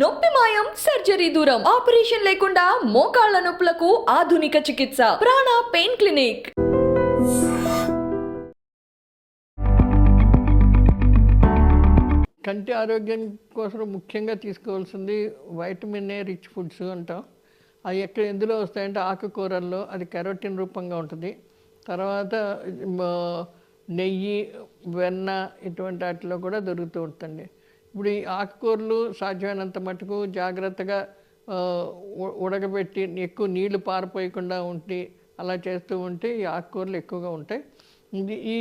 నొప్పి మాయం సర్జరీ దూరం ఆపరేషన్ లేకుండా మోకాళ్ల నొప్పులకు ఆధునిక చికిత్స ప్రాణ పెయిన్ క్లినిక్. కంటి ఆరోగ్యం కోసం ముఖ్యంగా తీసుకోవాల్సింది వైటమిన్ ఏ రిచ్ ఫుడ్స్ అంటాం. అవి ఎందులో వస్తాయంటే ఆకుకూరల్లో, అది కెరోటిన్ రూపంగా ఉంటుంది. తర్వాత నెయ్యి, వెన్న ఇటువంటి వాటిలో కూడా దొరుకుతూ ఉంటుంది. ఇప్పుడు ఈ ఆకుకూరలు సాధ్యమైనంత మటుకు జాగ్రత్తగా ఉడకబెట్టి ఎక్కువ నీళ్లు పారిపోయకుండా ఉండి అలా చేస్తూ ఉంటే ఈ ఆకుకూరలు ఎక్కువగా ఉంటాయి. ఈ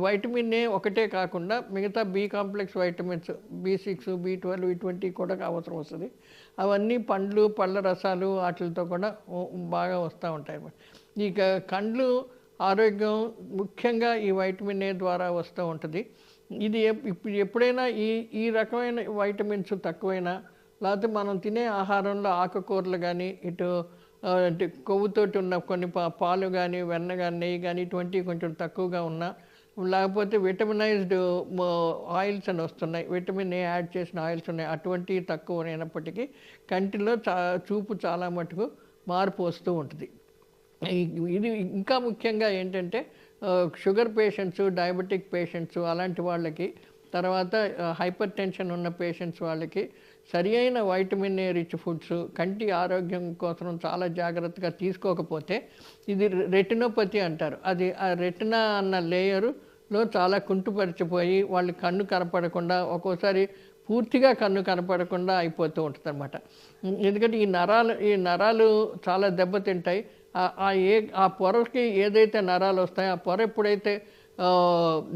వైటమిన్ ఏ ఒకటే కాకుండా మిగతా B complex vitamins B6, B12 ఇటువంటివి కూడా అవసరం వస్తుంది. అవన్నీ పండ్లు, పళ్ళ రసాలు వాటితో కూడా బాగా వస్తూ ఉంటాయి. ఇక కండ్లు ఆరోగ్యం ముఖ్యంగా ఈ వైటమిన్ ఏ ద్వారా వస్తూ ఉంటుంది. ఇది ఇప్పుడు ఎప్పుడైనా ఈ రకమైన వైటమిన్స్ తక్కువైనా, లేకపోతే మనం తినే ఆహారంలో ఆకుకూరలు కానీ, ఇటు అంటే కొవ్వుతోటి ఉన్న కొన్ని పాలు కానీ, వెన్న కానీ, నెయ్యి కానీ ఇటువంటివి కొంచెం తక్కువగా ఉన్నా, లేకపోతే విటమినైజ్డ్ ఆయిల్స్ అని వస్తున్నాయి, విటమిన్ ఏ యాడ్ చేసిన ఆయిల్స్ ఉన్నాయి, అటువంటివి తక్కువ అయినప్పటికీ కంటిలో చూపు చాలా మటుకు మార్పు వస్తూ ఉంటుంది. ఇది ఇంకా ముఖ్యంగా ఏంటంటే షుగర్ పేషెంట్స్, డయాబెటిక్ పేషెంట్స్ అలాంటి వాళ్ళకి, తర్వాత హైపర్ టెన్షన్ ఉన్న పేషెంట్స్ వాళ్ళకి సరి అయిన వైటమిన్ ఏ రిచ్ ఫుడ్స్ కంటి ఆరోగ్యం కోసం చాలా జాగ్రత్తగా తీసుకోకపోతే ఇది రెటినోపతి అంటారు. అది ఆ రెటినా అన్న లేయరులో చాలా కుంటుపరిచిపోయి వాళ్ళు కన్ను కనపడకుండా, ఒక్కోసారి పూర్తిగా కన్ను కనపడకుండా అయిపోతూ ఉంటుంది అన్నమాట. ఎందుకంటే ఈ నరాలు చాలా దెబ్బతింటాయి. ఆ పొరకి ఏదైతే నరాలు వస్తాయో ఆ పొర ఎప్పుడైతే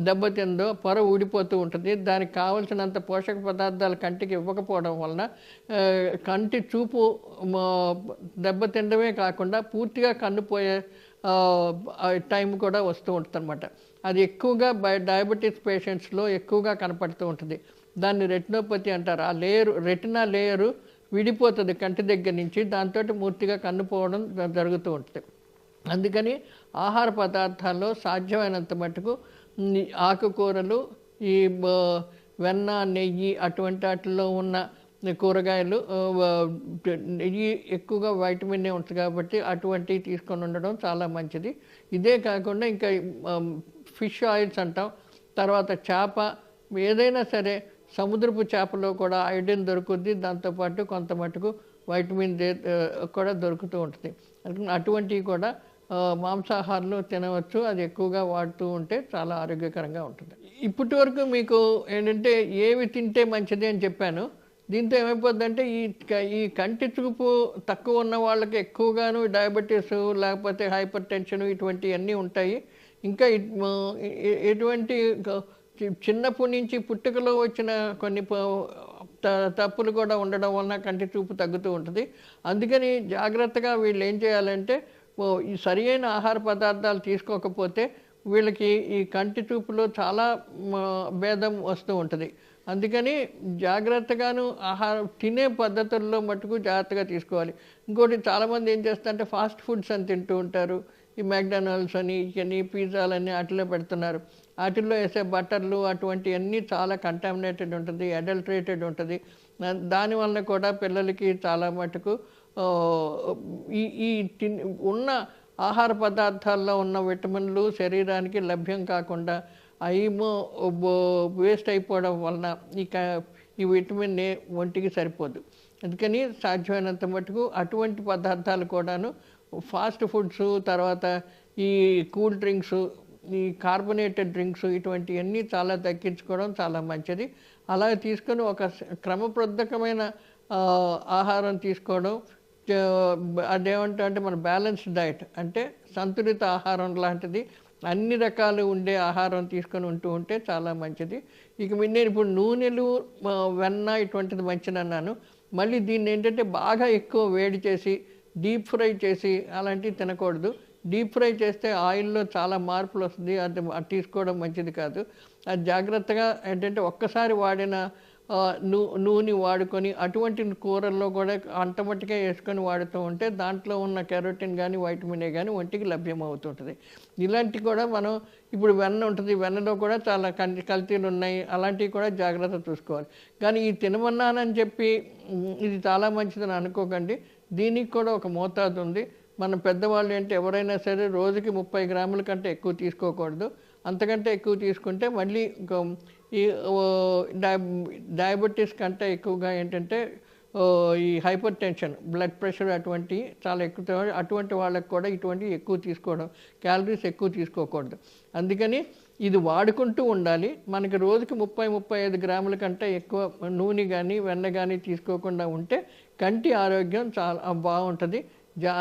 దెబ్బతిందో పొర ఊడిపోతూ ఉంటుంది. దానికి కావలసినంత పోషక పదార్థాలు కంటికి ఇవ్వకపోవడం వలన కంటి చూపు దెబ్బతిండమే కాకుండా పూర్తిగా కన్నుపోయే టైం కూడా వస్తూ ఉంటుంది అన్నమాట. అది ఎక్కువగా డయాబెటీస్ పేషెంట్స్లో ఎక్కువగా కనపడుతూ ఉంటుంది. దాన్ని రెటినోపతి అంటారు. ఆ రెటినా లేయరు విడిపోతుంది కంటి దగ్గర నుంచి, దాంతో పూర్తిగా కన్నుపోవడం జరుగుతూ ఉంటుంది. అందుకని ఆహార పదార్థాల్లో సాధ్యమైనంత మటుకు ఆకుకూరలు, ఈ వెన్న, నెయ్యి అటువంటి వాటిల్లో ఉన్న కూరగాయలు, నెయ్యి ఎక్కువగా వైటమిన్ ఏ ఉంటుంది కాబట్టి అటువంటివి తీసుకొని ఉండడం చాలా మంచిది. ఇదే కాకుండా ఇంకా ఫిష్ ఆయిల్స్ అంటాం, తర్వాత చేప, ఏదైనా సరే సముద్రపు చేపలో కూడా ఐరన్ దొరుకుద్ది, దాంతోపాటు కొంత మటుకు వైటమిన్ ఏ కూడా దొరుకుతూ ఉంటుంది. అటువంటివి కూడా మాంసాహారంలో తినవచ్చు. అది ఎక్కువగా వాడుతూ ఉంటే చాలా ఆరోగ్యకరంగా ఉంటుంది. ఇప్పటి వరకు మీకు ఏంటంటే ఏవి తింటే మంచిది అని చెప్పాను. దీంతో ఏమైపోద్దంటే ఈ కంటి చూపు తక్కువ ఉన్న వాళ్ళకి ఎక్కువగాను డయాబెటీస్, లేకపోతే హైపర్ టెన్షన్ ఇటువంటివన్నీ ఉంటాయి. ఇంకా ఎటువంటి చిన్నప్పటి నుంచి పుట్టుకలో వచ్చిన కొన్ని తప్పులు కూడా ఉండడం వలన కంటి చూపు తగ్గుతూ ఉంటుంది. అందుకని జాగ్రత్తగా వీళ్ళు ఏం చేయాలంటే ఈ సరి అయిన ఆహార పదార్థాలు తీసుకోకపోతే వీళ్ళకి ఈ కంటి చూపులో చాలా భేదం వస్తూ ఉంటుంది. అందుకని జాగ్రత్తగాను తినే పద్ధతుల్లో మటుకు జాగ్రత్తగా తీసుకోవాలి. ఇంకోటి చాలామంది ఏం చేస్తారంటే ఫాస్ట్ ఫుడ్స్ అని తింటూ ఉంటారు. ఈ మెక్డానల్డ్స్ అని, పిజ్జాలని వాటిలో పెడుతున్నారు. వాటిల్లో వేసే బటర్లు అటువంటివన్నీ చాలా కంటామినేటెడ్ ఉంటుంది, అడల్టరేటెడ్ ఉంటుంది. దానివల్ల కూడా పిల్లలకి చాలా మటుకు ఈ ఉన్న ఆహార పదార్థాల్లో ఉన్న విటమిన్లు శరీరానికి లభ్యం కాకుండా అవేమో వేస్ట్ అయిపోవడం వలన ఈ విటమిన్ ఏ ఒంటికి సరిపోదు. అందుకని సాధ్యమైనంత మటుకు అటువంటి పదార్థాలు కూడాను, ఫాస్ట్ ఫుడ్స్, తర్వాత ఈ కూల్ డ్రింక్స్, ఈ కార్బొనేటెడ్ డ్రింక్స్ ఇటువంటివన్నీ చాలా తగ్గించుకోవడం చాలా మంచిది. అలా తీసుకొని ఒక క్రమబద్ధమైన ఆహారం తీసుకోవడం, అదేమంటే మన బ్యాలెన్స్డ్ డైట్ అంటే సంతులిత ఆహారం లాంటిది అన్ని రకాలు ఉండే ఆహారం తీసుకొని ఉంటే చాలా మంచిది. ఇక నేను ఇప్పుడు నూనెలు, వెన్న ఇటువంటిది మంచిది అన్నాను. మళ్ళీ దీన్ని ఏంటంటే బాగా ఎక్కువ వేడి చేసి డీప్ ఫ్రై చేసి అలాంటివి తినకూడదు. డీప్ ఫ్రై చేస్తే ఆయిల్లో చాలా మార్పులు వస్తుంది, అది తీసుకోవడం మంచిది కాదు. అది జాగ్రత్తగా ఏంటంటే ఒక్కసారి వాడిన నూనె వాడుకొని అటువంటి కూరల్లో కూడా అంత మట్టుకే వేసుకొని వాడుతూ ఉంటే దాంట్లో ఉన్న కెరోటిన్ కానీ వైటమిన్ ఏ కానీ ఒంటికి లభ్యమవుతుంటుంది. ఇలాంటి కూడా మనం ఇప్పుడు వెన్న ఉంటుంది, వెన్నలో కూడా చాలా కల్తీలు ఉన్నాయి, అలాంటివి కూడా జాగ్రత్త చూసుకోవాలి. కానీ ఈ తినమన్నానని చెప్పి ఇది చాలా మంచిదని అనుకోకండి, దీనికి కూడా ఒక మోతాదు ఉంది. మన పెద్దవాళ్ళు ఏంటి ఎవరైనా సరే రోజుకి 30 గ్రాముల కంటే ఎక్కువ తీసుకోకూడదు. అంతకంటే ఎక్కువ తీసుకుంటే మళ్ళీ ఈ డయాబెటీస్ కంటే ఎక్కువగా ఏంటంటే ఈ హైపర్ టెన్షన్, బ్లడ్ ప్రెషర్ అటువంటి చాలా ఎక్కువ, అటువంటి వాళ్ళకి కూడా ఇటువంటి ఎక్కువ తీసుకోవడం, క్యాలరీస్ ఎక్కువ తీసుకోకూడదు. అందుకని ఇది వాడుకుంటూ ఉండాలి. మనకి రోజుకి 30-35 గ్రాముల కంటే ఎక్కువ నూనె కానీ వెన్న కానీ తీసుకోకుండా ఉంటే కంటి ఆరోగ్యం చాలా బాగుంటుంది.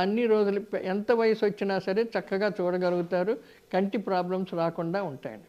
అన్ని రోజులు ఎంత వయసు వచ్చినా సరే చక్కగా చూడగలుగుతారు, కంటి ప్రాబ్లమ్స్ రాకుండా ఉంటాయండి.